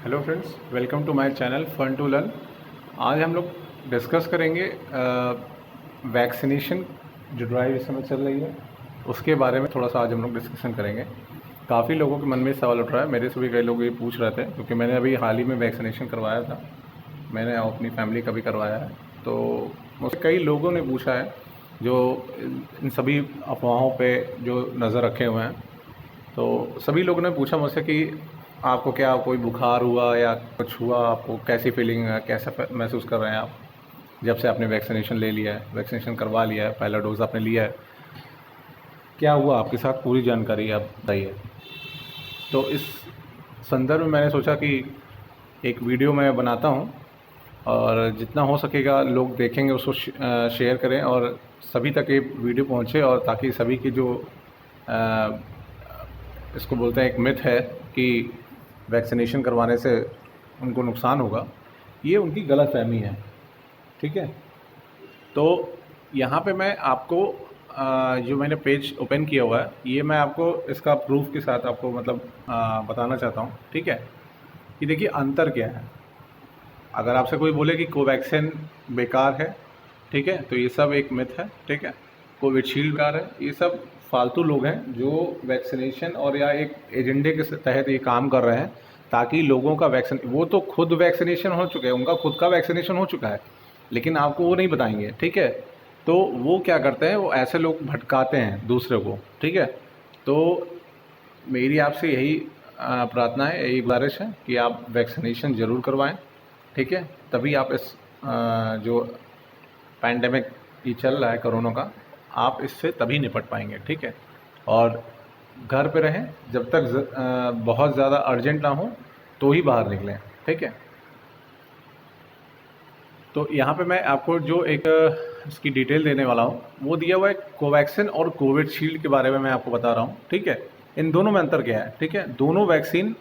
Hello friends, welcome to my channel fun to learn. आज हम लोग डिस्कस करेंगे वैक्सीनेशन जो ड्राइव इस समय चल रही है उसके बारे में। थोड़ा सा आज हम लोग डिस्कशन करेंगे। काफ़ी लोगों के मन में सवाल उठ रहा है, मेरे से भी कई लोग ये पूछ रहे थे क्योंकि मैंने अभी हाल ही में वैक्सीनेशन करवाया था। मैंने अपनी फैमिली का भी करवाया है, तो मुझसे कई लोगों ने पूछा है जो इन सभी अफवाहों पे जो नज़र रखे हुए हैं। तो सभी लोगों ने पूछा मुझसे कि आपको क्या कोई बुखार हुआ या कुछ हुआ, आपको कैसी फीलिंग है, कैसा महसूस कर रहे हैं आप जब से आपने वैक्सीनेशन ले लिया है, वैक्सीनेशन करवा लिया है, पहला डोज आपने लिया है, क्या हुआ आपके साथ, पूरी जानकारी आप बताइए। तो इस संदर्भ में मैंने सोचा कि एक वीडियो मैं बनाता हूँ और जितना हो सकेगा लोग देखेंगे उसको शेयर करें और सभी तक ये वीडियो पहुँचे, और ताकि सभी की जो अ, इसको बोलते हैं एक मिथ है कि वैक्सीनेशन करवाने से उनको नुकसान होगा, ये उनकी गलतफहमी है। ठीक है, तो यहाँ पे मैं आपको जो मैंने पेज ओपन किया हुआ है ये मैं आपको इसका प्रूफ के साथ आपको मतलब बताना चाहता हूँ। ठीक है, कि देखिए अंतर क्या है। अगर आपसे कोई बोले कि कोवैक्सीन बेकार है, ठीक है, तो ये सब एक मिथ है। ठीक है, कोविशील्ड बेकार है, ये सब फालतू लोग हैं जो वैक्सीनेशन और या एक एजेंडे के तहत ये काम कर रहे हैं ताकि लोगों का वैक्सीन, वो तो खुद वैक्सीनेशन हो चुके हैं, उनका खुद का वैक्सीनेशन हो चुका है, लेकिन आपको वो नहीं बताएंगे। ठीक है, तो वो क्या करते हैं, वो ऐसे लोग भटकाते हैं दूसरे को। ठीक है, तो मेरी आपसे यही प्रार्थना है, यही गुजारिश है कि आप वैक्सीनेशन ज़रूर करवाएं। ठीक है, तभी आप इस जो पैंडेमिक ये चल रहा है कोरोना का, आप इससे तभी निपट पाएंगे। ठीक है, और घर पे रहें जब तक बहुत ज़्यादा अर्जेंट ना हो तो ही बाहर निकलें। ठीक है, तो यहाँ पे मैं आपको जो एक इसकी डिटेल देने वाला हूँ वो दिया हुआ है कोवैक्सीन और कोविशील्ड के बारे में मैं आपको बता रहा हूँ। ठीक है, इन दोनों में अंतर क्या है। ठीक है, दोनों वैक्सीन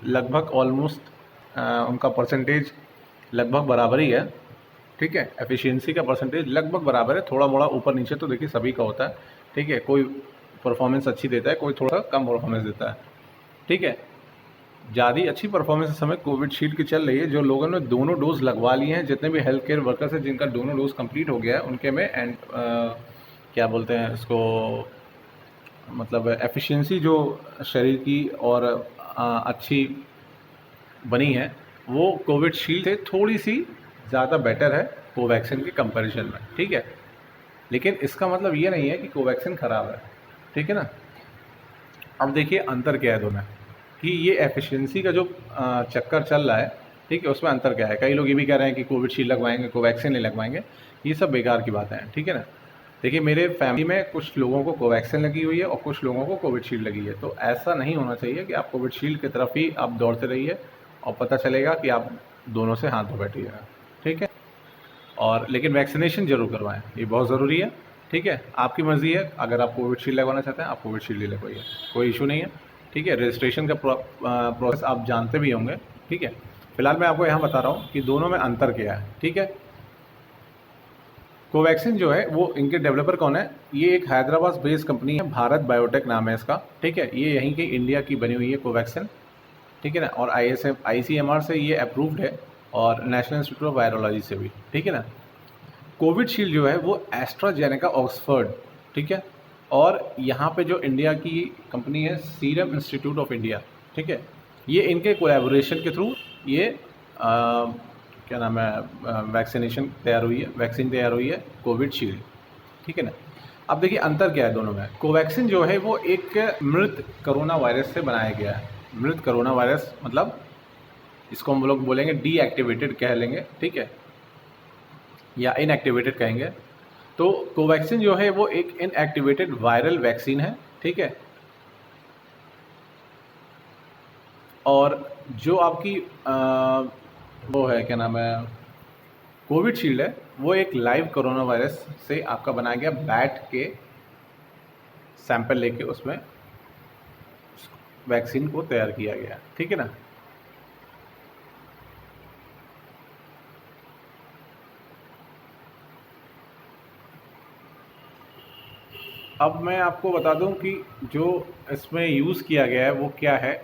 लगभग ऑलमोस्ट उनका परसेंटेज लगभग बराबर ही है। ठीक है, एफिशिएंसी का परसेंटेज लगभग बराबर है, थोड़ा मोड़ा ऊपर नीचे तो देखिए सभी का होता है। ठीक है, कोई परफॉर्मेंस अच्छी देता है, कोई थोड़ा कम परफॉर्मेंस देता है। ठीक है, ज़्यादा अच्छी परफॉर्मेंस इस समय कोविशील्ड की चल रही है। जो लोगों ने दोनों डोज लगवा लिए हैं, जितने भी हेल्थ केयर वर्कर्स हैं जिनका दोनों डोज कंप्लीट हो गया है, उनके में एंड क्या बोलते हैं इसको, मतलब एफिशिएंसी जो शरीर की और अच्छी बनी है वो कोविशील्ड से थोड़ी सी ज़्यादा बेटर है कोवैक्सीन के कंपैरिजन में। ठीक है, लेकिन इसका मतलब ये नहीं है कि कोवैक्सीन ख़राब है। ठीक है ना, अब देखिए अंतर क्या है दोनों में, कि ये एफिशिएंसी का जो चक्कर चल रहा है। ठीक है, उसमें अंतर क्या है। कई लोग ये भी कह रहे हैं कि कोविशील्ड लगवाएंगे, कोवैक्सीन नहीं लगवाएंगे, ये सब बेकार की बातें हैं। ठीक है ना, देखिए मेरे फैमिली में कुछ लोगों को कोवैक्सीन लगी हुई है और कुछ लोगों को कोविशील्ड लगी है, तो ऐसा नहीं होना चाहिए कि आप कोविशील्ड की तरफ ही आप दौड़ते रहिए और पता चलेगा कि आप दोनों से हाथ धो बैठिएगा। ठीक है, और लेकिन वैक्सीनेशन जरूर करवाएं, ये बहुत ज़रूरी है। ठीक है, आपकी मर्ज़ी है, अगर आप कोविशील्ड लगवाना चाहते हैं आप कोविशील्ड ले लगवाइए, कोई इशू नहीं है। ठीक है, रजिस्ट्रेशन का प्रोसेस आप जानते भी होंगे। ठीक है, फिलहाल मैं आपको यहाँ बता रहा हूँ कि दोनों में अंतर क्या है। ठीक है, कोवैक्सीन जो है वो इनके डेवलपर कौन है, ये एक हैदराबाद बेस्ड कंपनी है, भारत बायोटेक नाम है इसका। ठीक है, ये यहीं की इंडिया की बनी हुई है कोवैक्सीन। ठीक है ना, और ICMR से ये अप्रूव्ड है और नेशनल इंस्टीट्यूट ऑफ वायरोलॉजी से भी। ठीक है ना, कोविशील्ड जो है वो एस्ट्राजेनेका ऑक्सफर्ड, ठीक है, और यहाँ पे जो इंडिया की कंपनी है सीरम इंस्टीट्यूट ऑफ इंडिया। ठीक है, ये इनके कोलैबोरेशन के थ्रू ये क्या नाम है वैक्सीनेशन तैयार हुई है, वैक्सीन तैयार हुई है कोविशील्ड। ठीक है ना, अब देखिए अंतर क्या है दोनों में। कोवैक्सीन जो है वो एक मृत कोरोना वायरस से बनाया गया है। मृत कोरोना वायरस मतलब इसको हम लोग बोलेंगे डीएक्टिवेटेड कह लेंगे। ठीक है, या इनएक्टिवेटेड कहेंगे। तो कोवैक्सीन जो है वो एक इनएक्टिवेटेड वायरल वैक्सीन है। ठीक है, और जो आपकी वो है क्या नाम है कोविशील्ड है, वो एक लाइव कोरोना वायरस से आपका बनाया गया बैट के सैंपल लेके उसमें वैक्सीन को तैयार किया गया। ठीक है ना, अब मैं आपको बता दूं कि जो इसमें यूज़ किया गया है वो क्या है।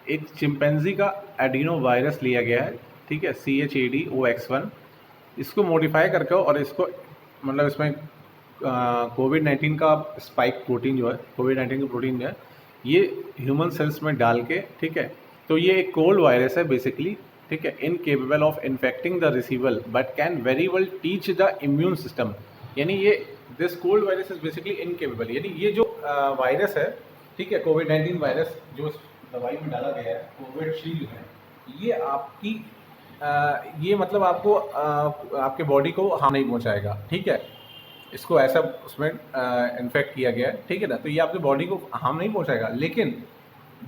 एक चिंपैंजी का एडिनो वायरस लिया गया है, ठीक है, CHADOX1, इसको मॉडिफाई करके और इसको मतलब इसमें कोविड-19 का स्पाइक प्रोटीन जो है, कोविड-19 की प्रोटीन जो है, ये ह्यूमन सेल्स में डाल के, ठीक है, तो ये एक कोल्ड वायरस है बेसिकली, ठीक है, incapable of infecting the receiver but can very well teach the immune system. यानी ये this cold virus is basically incapable, यानी ये जो वायरस है, ठीक है, कोविड-19 वायरस जो दवाई में डाला गया है, कोविशील्ड है, ये आपकी ये मतलब आपको आपके बॉडी को हार्म नहीं पहुंचाएगा, ठीक है, इसको ऐसा उसमें इन्फेक्ट किया गया है, ठीक है ना, तो ये आपकी बॉडी को हार्म नहीं पहुंचाएगा, लेकिन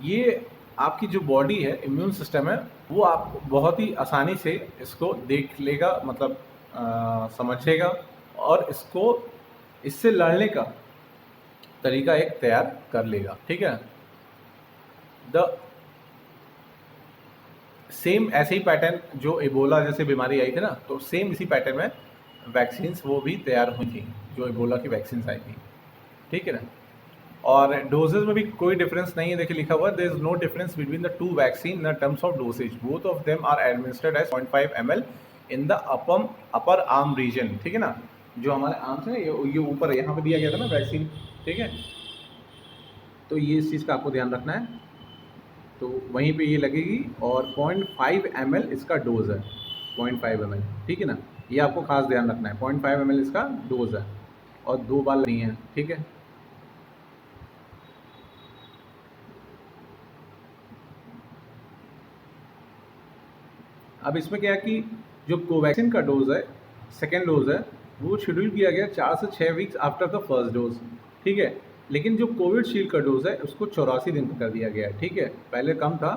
ये आपकी जो बॉडी है, इम्यून सिस्टम है, वो आप बहुत ही आसानी से इसको देख लेगा, मतलब समझेगा और इससे लड़ने का तरीका एक तैयार कर लेगा, ठीक है। द सेम ऐसे ही पैटर्न जो इबोला जैसे बीमारी आई थी ना, तो सेम इसी पैटर्न में वैक्सीन्स वो भी तैयार हुई थी, जो इबोला की वैक्सीन्स आई थी, ठीक है ना। और डोजेज में भी कोई डिफरेंस नहीं है, देखिए लिखा हुआ है, there is no difference between the two vaccine in terms of dosage, both of them are administered as 0.5 ml in the upper arm region, ठीक है ना, जो हमारे आर्म से ये ऊपर यहाँ पे दिया गया था ना वैक्सीन, ठीक है, तो ये इस चीज़ का आपको ध्यान रखना है, तो वहीं पे ये लगेगी और 0.5 ml इसका डोज है, 0.5 ml, ठीक है ना, ये आपको खास ध्यान रखना है, 0.5 ml इसका डोज है और 2 बार नहीं है, ठीक है। अब इसमें क्या है कि जो कोवैक्सीन का डोज है, सेकेंड डोज है, वो शेड्यूल किया गया 4 से 6 weeks after the first dose, ठीक है, लेकिन जो कोविशील्ड का डोज है उसको 84 दिन कर दिया गया है, ठीक है, पहले कम था,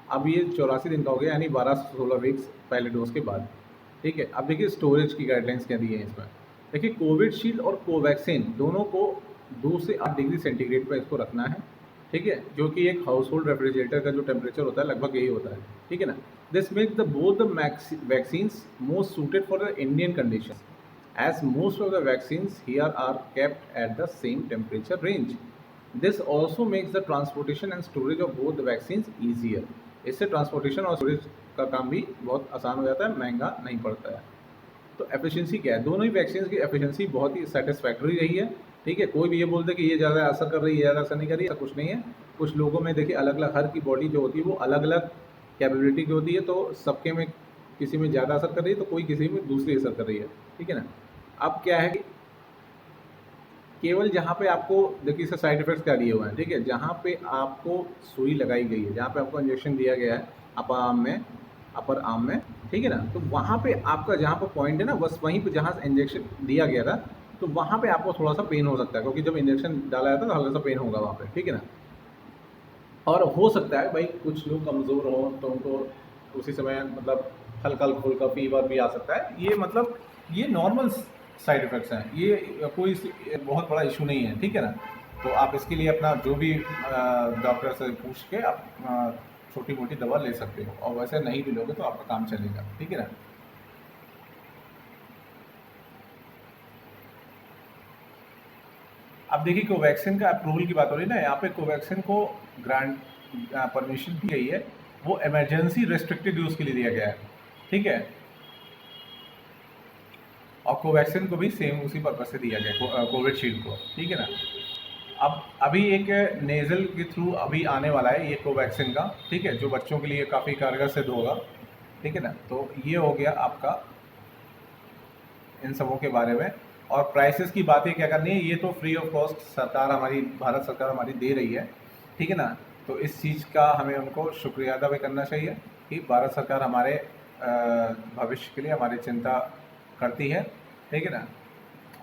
अब ये 84 दिन का हो गया, यानी 12 से 16 वीक्स पहले डोज के बाद, ठीक है। अब देखिए स्टोरेज की गाइडलाइंस क्या दी है इसमें, देखिए कोविशील्ड और कोवैक्सीन दोनों को 2 से 8 डिग्री सेंटीग्रेड पर इसको रखना है, ठीक है, जो कि एक हाउस होल्ड रेफ्रिजरेटर का जो टेम्परेचर होता है लगभग यही होता है, ठीक है ना। This makes the both the vaccines most suited for the Indian condition as most of the vaccines here are kept at the same temperature range. This also makes the transportation and storage of both the vaccines easier. इससे transportation और storage का काम भी बहुत आसान हो जाता है, महंगा नहीं पड़ता है। तो एफिशिएंसी क्या है, दोनों ही वैक्सीन की एफिशिएंसी बहुत ही सेटिस्फैक्टरी रही है, ठीक है, कोई भी ये बोलते कि ये ज़्यादा असर कर रही है, ज़्यादा असर नहीं कर रही है, ऐसा कुछ नहीं है। कुछ लोगों में देखिए अलग अलग, हर की बॉडी जो होती है वो अलग अलग कैपेबिलिटी की होती है, तो सबके में किसी में ज़्यादा असर कर रही है तो कोई किसी में दूसरी असर कर रही है, ठीक है ना। अब क्या है कि केवल जहाँ पे आपको देखिए इसका साइड इफेक्ट्स क्या दिए हुए हैं, ठीक है, जहाँ पे आपको सुई लगाई गई है, जहाँ पे आपको इंजेक्शन दिया गया है अपर आर्म में, ठीक है ना, तो वहाँ पे आपका जहाँ पर पॉइंट है ना, बस वहीं पे जहाँ इंजेक्शन दिया गया था, तो वहाँ पे आपको थोड़ा सा पेन हो सकता है, क्योंकि जब इंजेक्शन डाला जाता है तो हल्का सा पेन होगा वहाँ पे, ठीक है ना। और हो सकता है भाई कुछ लोग कमज़ोर हों तो उनको उसी समय मतलब हल्का फुल्का फीवर भी आ सकता है, ये मतलब ये नॉर्मल साइड इफ़ेक्ट्स हैं, ये कोई बहुत बड़ा इशू नहीं है, ठीक है ना। तो आप इसके लिए अपना जो भी डॉक्टर से पूछ के आप छोटी मोटी दवा ले सकते हो, और वैसे नहीं भी लोगे तो आपका काम चलेगा, ठीक है ना। अब देखिए कोवैक्सीन का अप्रूवल की बात हो रही है ना, यहाँ पे कोवैक्सीन को ग्रांट परमिशन दी गई है, वो इमरजेंसी रेस्ट्रिक्टेड यूज़ के लिए दिया गया है, ठीक है, और कोवैक्सीन को भी सेम उसी पर्पज से दिया गया, कोविशील्ड को, ठीक है ना। अब अभी एक नेज़ल के थ्रू अभी आने वाला है ये कोवैक्सीन का, ठीक है, जो बच्चों के लिए काफ़ी कारगर सिद्ध होगा, ठीक है ना। तो ये हो गया आपका इन सबों के बारे में। और प्राइसेस की बातें क्या करनी है, ये तो फ्री ऑफ कॉस्ट सरकार हमारी, भारत सरकार हमारी दे रही है, ठीक है ना। तो इस चीज़ का हमें उनको शुक्रिया अदा भी करना चाहिए कि भारत सरकार हमारे भविष्य के लिए हमारी चिंता करती है, ठीक है ना,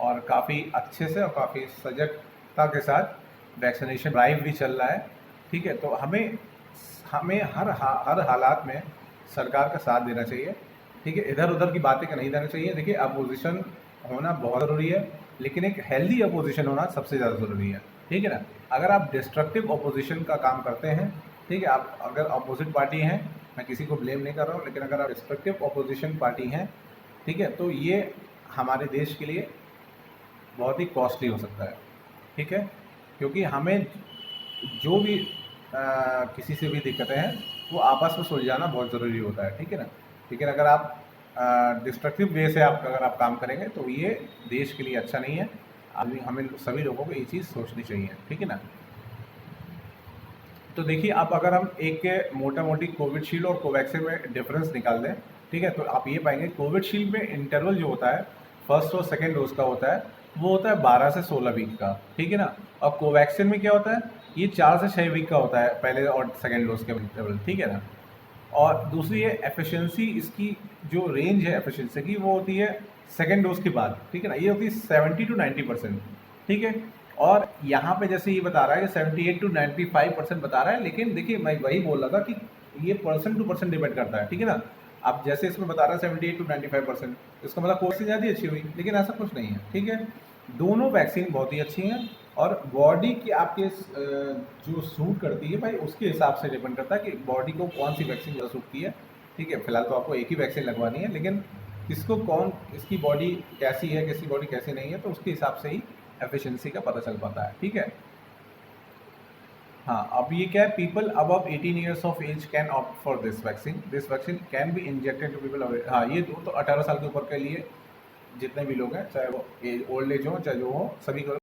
और काफ़ी अच्छे से और काफ़ी सजगता के साथ वैक्सीनेशन ड्राइव भी चल रहा है, ठीक है। तो हमें हर हालात में सरकार का साथ देना चाहिए, ठीक है, इधर उधर की बातें का नहीं देना चाहिए। देखिए अपोजिशन होना बहुत ज़रूरी है, लेकिन एक हेल्दी अपोजिशन होना सबसे ज़्यादा ज़रूरी है, ठीक है ना। अगर आप डिस्ट्रक्टिव अपोजिशन का काम करते हैं, ठीक है, आप अगर अपोजिट पार्टी हैं, मैं किसी को ब्लेम नहीं कर रहा हूँ, लेकिन अगर आप डिस्ट्रक्टिव अपोजिशन पार्टी हैं, ठीक है, तो ये हमारे देश के लिए बहुत ही कॉस्टली हो सकता है, ठीक है, क्योंकि हमें जो भी किसी से भी दिक्कतें हैं वो आपस में सुलझाना बहुत ज़रूरी होता है, ठीक है ना। लेकिन अगर आप डिस्ट्रक्टिव वे से अगर आप काम करेंगे तो ये देश के लिए अच्छा नहीं है। अभी हमें सभी लोगों को ये चीज़ सोचनी चाहिए, ठीक है ना। तो देखिए, अब अगर हम एक मोटा मोटी कोविडशील्ड और कोवैक्सीन में डिफरेंस निकाल दें, ठीक है, तो आप ये पाएंगे कोविडशील्ड में इंटरवल जो होता है फर्स्ट और सेकेंड डोज का होता है, वो होता है 12 से 16 वीक का, ठीक है ना। और कोवैक्सीन में क्या होता है, ये 4 से 6 वीक का होता है पहले और सेकेंड डोज के इंटरवल, ठीक है ना। और दूसरी है एफिशिएंसी, इसकी जो रेंज है एफिशिएंसी की वो होती है सेकेंड डोज के बाद, ठीक है ना, ये होती है 70 to 90%, ठीक है। और यहाँ पे जैसे ये बता रहा है कि 78 to 95% बता रहा है, लेकिन देखिए मैं वही बोल रहा था कि ये पर्सन टू पर्सन डिपेंड करता है, ठीक है ना। अब जैसे इसमें बता रहा है 78 to 95%, इसका मतलब कोई से ज़्यादा अच्छी हुई, लेकिन ऐसा कुछ नहीं है, ठीक है। दोनों वैक्सीन बहुत ही अच्छी हैं और बॉडी की आपके जो सूट करती है भाई उसके हिसाब से डिपेंड करता है कि बॉडी को कौन सी वैक्सीन ज़्यादा सूट की है, ठीक है। फिलहाल तो आपको एक ही वैक्सीन लगवानी है, लेकिन किसको कौन, इसकी बॉडी कैसी है, किसकी बॉडी कैसी नहीं है, तो उसके हिसाब से ही एफिशिएंसी का पता चल पाता है, ठीक है। हाँ, अब ये क्या है, people above 18 years of age can opt for this vaccine can be injected to people. हाँ, ये तो 18 साल के ऊपर के लिए जितने भी लोग हैं, चाहे वो ओल्ड एज हो चाहे जो हो, सभी को